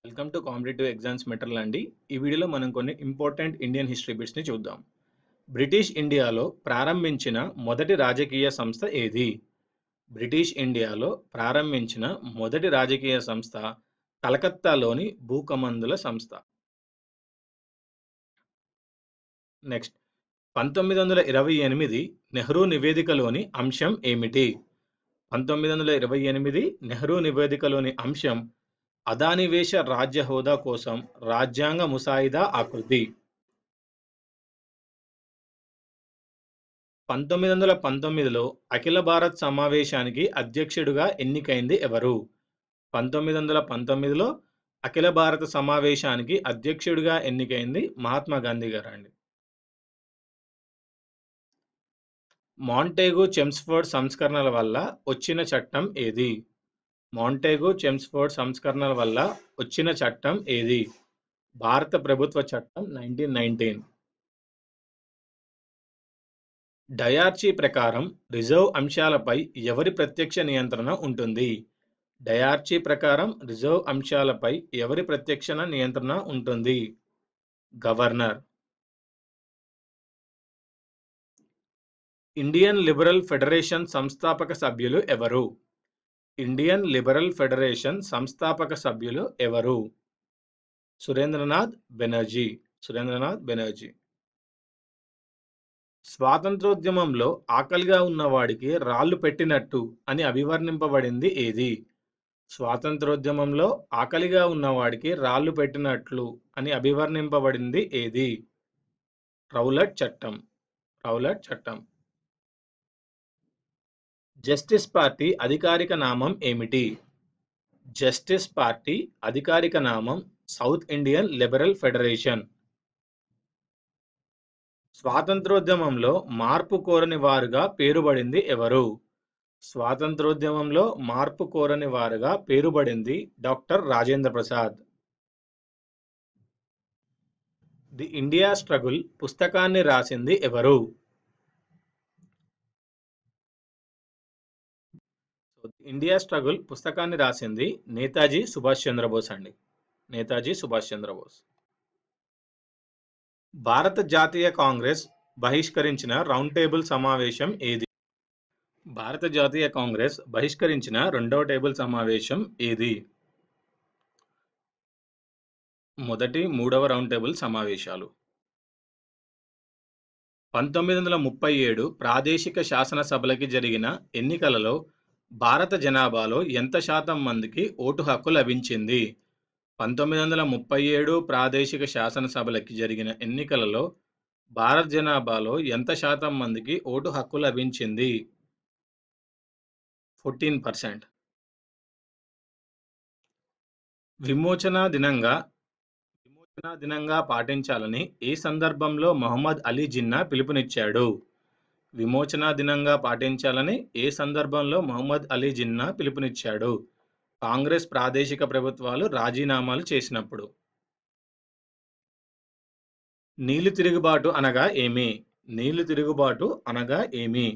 Welcome to competitive exams material అండి. ఈ వీడియోలో మనం కొన్ని ఇంపార్టెంట్ ఇండియన్ హిస్టరీ బిట్స్ని చూద్దాం. బ్రిటిష్ ఇండియాలో ప్రారంభించిన మొదటి రాజకీయ సంస్థ ఏది? బ్రిటిష్ ఇండియాలో ప్రారంభించిన మొదటి రాజకీయ సంస్థ కలకత్తాలోని భూకమందుల సంస్థ. నెక్స్ట్, 1928 నెహ్రూ నివేదికలోని అంశం ఏమిటి? 1928 నెహ్రూ నివేదికలోని అంశం అదానివేశ రాజ్య హోదా కోసం రాజ్యాంగ ముసాయిదా ఆకృతి. 1919లో అఖిల భారత్ సమావేశానికి అధ్యక్షుడిగా ఎన్నికైంది ఎవరు? 1919లో అఖిల భారత సమావేశానికి అధ్యక్షుడిగా ఎన్నికైంది మహాత్మా గాంధీ గారు అండి. మాంటేగు చెమ్స్ఫోర్డ్ సంస్కరణల వల్ల వచ్చిన చట్టం ఏది? మాంటేగు చెమ్స్ఫోర్డ్ సంస్కరణల వల్ల వచ్చిన చట్టం ఏది? భారత ప్రభుత్వ చట్టం 1919. డయార్చీ ప్రకారం రిజర్వ్ అంశాలపై ఎవరి ప్రత్యక్ష నియంత్రణ ఉంటుంది? డయార్చీ ప్రకారం రిజర్వ్ అంశాలపై ఎవరి ప్రత్యక్ష నియంత్రణ ఉంటుంది? గవర్నర్. ఇండియన్ లిబరల్ ఫెడరేషన్ సంస్థాపక సభ్యులు ఎవరు? ఇండియన్ లిబరల్ ఫెడరేషన్ సంస్థాపక సభ్యులు ఎవరు? సురేంద్రనాథ్ బెనర్జీ. సురేంద్రనాథ్ బెనర్జీ. స్వాతంత్రోద్యమంలో ఆకలిగా ఉన్నవాడికి రాళ్లు పెట్టినట్టు అని అభివర్ణింపబడింది ఏది? స్వాతంత్రోద్యమంలో ఆకలిగా ఉన్నవాడికి రాళ్లు పెట్టినట్లు అని అభివర్ణింపబడింది ఏది? రౌలట్ చట్టం. రౌలట్ చట్టం. జస్టిస్ పార్టీ అధికారిక నామం ఏమిటి? జస్టిస్ పార్టీ అధికారిక నామం సౌత్ ఇండియన్ లిబరల్ ఫెడరేషన్. స్వాతంత్రోద్యమంలో మార్పు కోరని వారుగా పేరుబడింది ఎవరు? స్వాతంత్రోద్యమంలో మార్పు కోరని వారుగా పేరుబడింది doctor Rajendra Prasad. The India struggle పుస్తకాన్ని రాసింది ఎవరు? ఇండియా స్ట్రగుల్ పుస్తకాన్ని రాసింది నేతాజీ సుభాష్ చంద్రబోస్ అండి. నేతాజీ సుభాష్ చంద్రబోస్. భారత జాతీయ కాంగ్రెస్ బహిష్కరించిన రౌండ్ టేబుల్ సమావేశం ఏది? భారత జాతీయ కాంగ్రెస్ బహిష్కరించిన రెండవ టేబుల్ సమావేశం ఏది? మొదటి, మూడవ రౌండ్ టేబుల్ సమావేశాలు. 1937 ప్రాదేశిక శాసనసభలకి జరిగిన ఎన్నికలలో భారత జనాభాలో ఎంత శాతం మందికి ఓటు హక్కు లభించింది? 1937 ప్రాదేశిక శాసనసభలకి జరిగిన ఎన్నికలలో భారత జనాభాలో ఎంత శాతం మందికి ఓటు హక్కు లభించింది? 14%. విమోచన దినంగా పాటించాలని ఏ సందర్భంలో మహమ్మద్ అలీ జిన్నా పిలుపునిచ్చాడు? విమోచన దినంగా పాటించాలని ఏ సందర్భంలో మహమ్మద్ అలీ జిన్నా పిలుపునిచ్చాడు? కాంగ్రెస్ ప్రాదేశిక ప్రభుత్వాలు రాజీనామాలు చేసినప్పుడు. నీలి తిరుగుబాటు అనగా ఏమి? నీలి తిరుగుబాటు అనగా ఏమి?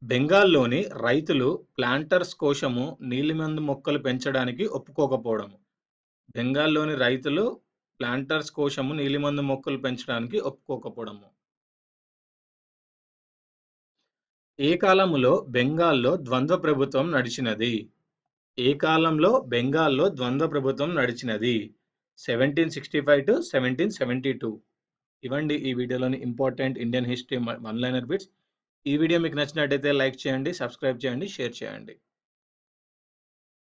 బెంగాల్లోని రైతులు ప్లాంటర్స్ కోశము నీలిమందు మొక్కలు పెంచడానికి ఒప్పుకోకపోవడం. బెంగాల్లోని రైతులు ప్లాంటర్స్ కోశము నీలిమందు మొక్కలు పెంచడానికి ఒప్పుకోకపోవడము. ఏ కాలములో బెంగాల్లో ద్వంద్వ ప్రభుత్వం నడిచినది? ఏ కాలంలో బెంగాల్లో ద్వంద్వ ప్రభుత్వం నడిచినది? 1765 to 1772. ఇవ్వండి ఈ వీడియోలోని important Indian history one liner bits. ఈ వీడియో మీకు నచ్చినట్టయితే లైక్ చేయండి, సబ్స్క్రైబ్ చేయండి, షేర్ చేయండి.